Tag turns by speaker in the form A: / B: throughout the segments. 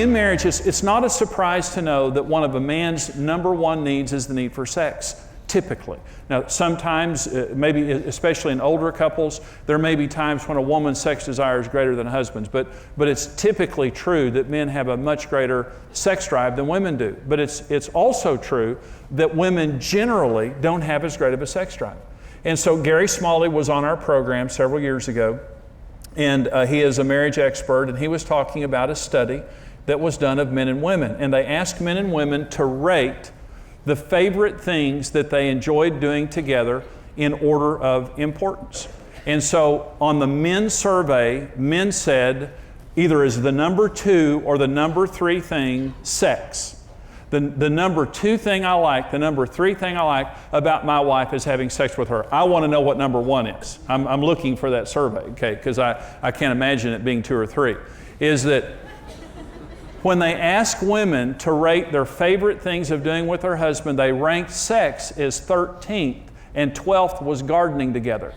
A: in marriage, it's not a surprise to know that one of a man's number one needs is the need for sex, typically. Now, sometimes, maybe especially in older couples, there may be times when a woman's sex desire is greater than a husband's, but it's typically true that men have a much greater sex drive than women do. But it's also true that women generally don't have as great of a sex drive. And so Gary Smalley was on our program several years ago, and he is a marriage expert, and he was talking about a study that was done of men and women. And they asked men and women to rate the favorite things that they enjoyed doing together in order of importance. And so on the men's survey, men said either as the number 2 or the number 3 thing, sex. The number 2 thing I like, the number 3 thing I like about my wife is having sex with her. I want to know what number 1 is. I'm looking for that survey, okay, because I can't imagine it being 2 or 3. Is that when they ask women to rate their favorite things of doing with their husband, they ranked sex as 13th, and 12th was gardening together.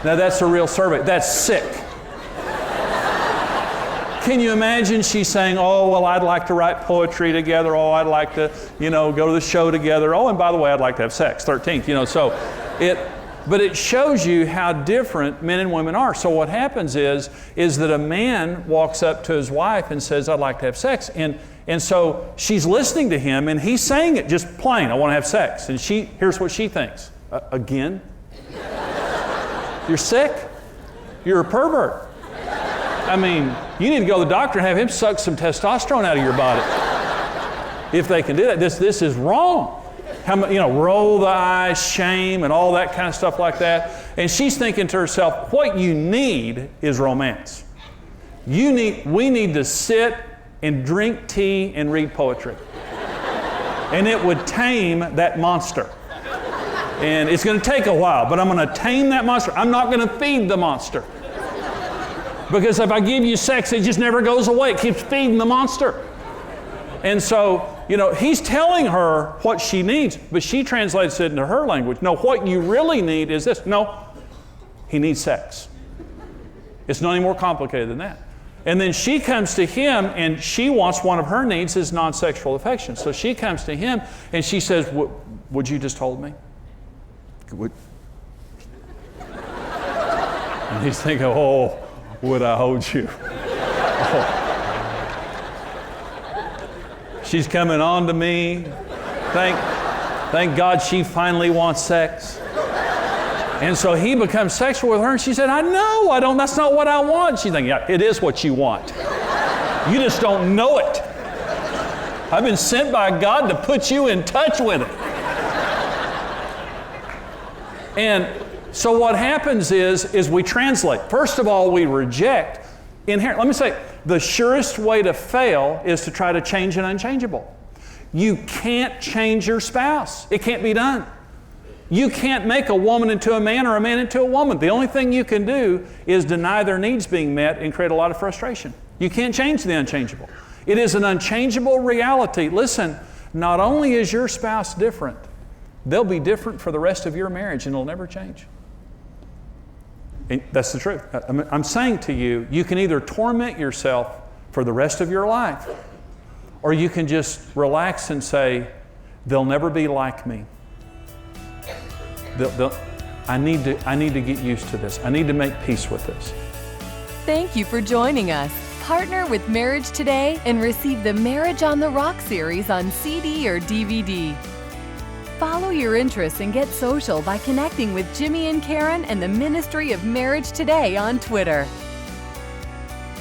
A: Now that's a real survey. That's sick. Can you imagine she's saying, oh, well, I'd like to write poetry together. Oh, I'd like to, go to the show together. Oh, and by the way, I'd like to have sex, 13th, so but it shows you how different men and women are. So what happens is that a man walks up to his wife and says, I'd like to have sex. And so she's listening to him, and he's saying it just plain, I want to have sex. And here's what she thinks. Again? You're sick? You're a pervert. I mean, you need to go to the doctor and have him suck some testosterone out of your body. If they can do that, this is wrong. Roll the eyes, shame, and all that kind of stuff like that. And she's thinking to herself, what you need is romance. We need to sit and drink tea and read poetry. And it would tame that monster. And it's going to take a while, but I'm going to tame that monster. I'm not going to feed the monster. Because if I give you sex, it just never goes away. It keeps feeding the monster. And so, he's telling her what she needs, but she translates it into her language. No, what you really need is this. No, he needs sex. It's not any more complicated than that. And then she comes to him, and she wants one of her needs is non-sexual affection. So she comes to him, and she says, would you just hold me? And he's thinking, oh, would I hold you? Oh. She's coming on to me. Thank God she finally wants sex. And so he becomes sexual with her, and she said, that's not what I want. She's thinking, yeah, it is what you want. You just don't know it. I've been sent by God to put you in touch with it. And so what happens is we translate. First of all, we reject inherent. Let me say, the surest way to fail is to try to change an unchangeable. You can't change your spouse. It can't be done. You can't make a woman into a man or a man into a woman. The only thing you can do is deny their needs being met and create a lot of frustration. You can't change the unchangeable. It is an unchangeable reality. Listen, not only is your spouse different, they'll be different for the rest of your marriage, and it'll never change. And that's the truth. I'm saying to you, you can either torment yourself for the rest of your life, or you can just relax and say, they'll never be like me. I need to get used to this. I need to make peace with this.
B: Thank you for joining us. Partner with Marriage Today and receive the Marriage on the Rock series on CD or DVD. Follow your interests and get social by connecting with Jimmy and Karen and the Ministry of Marriage Today on Twitter.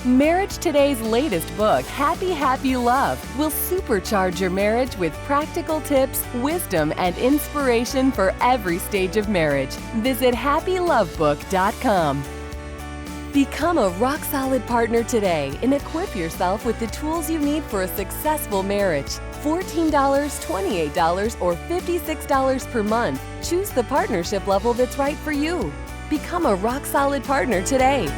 B: Marriage Today's latest book, Happy, Happy Love, will supercharge your marriage with practical tips, wisdom, and inspiration for every stage of marriage. Visit happylovebook.com. Become a rock-solid partner today and equip yourself with the tools you need for a successful marriage. $14, $28, or $56 per month. Choose the partnership level that's right for you. Become a rock-solid partner today.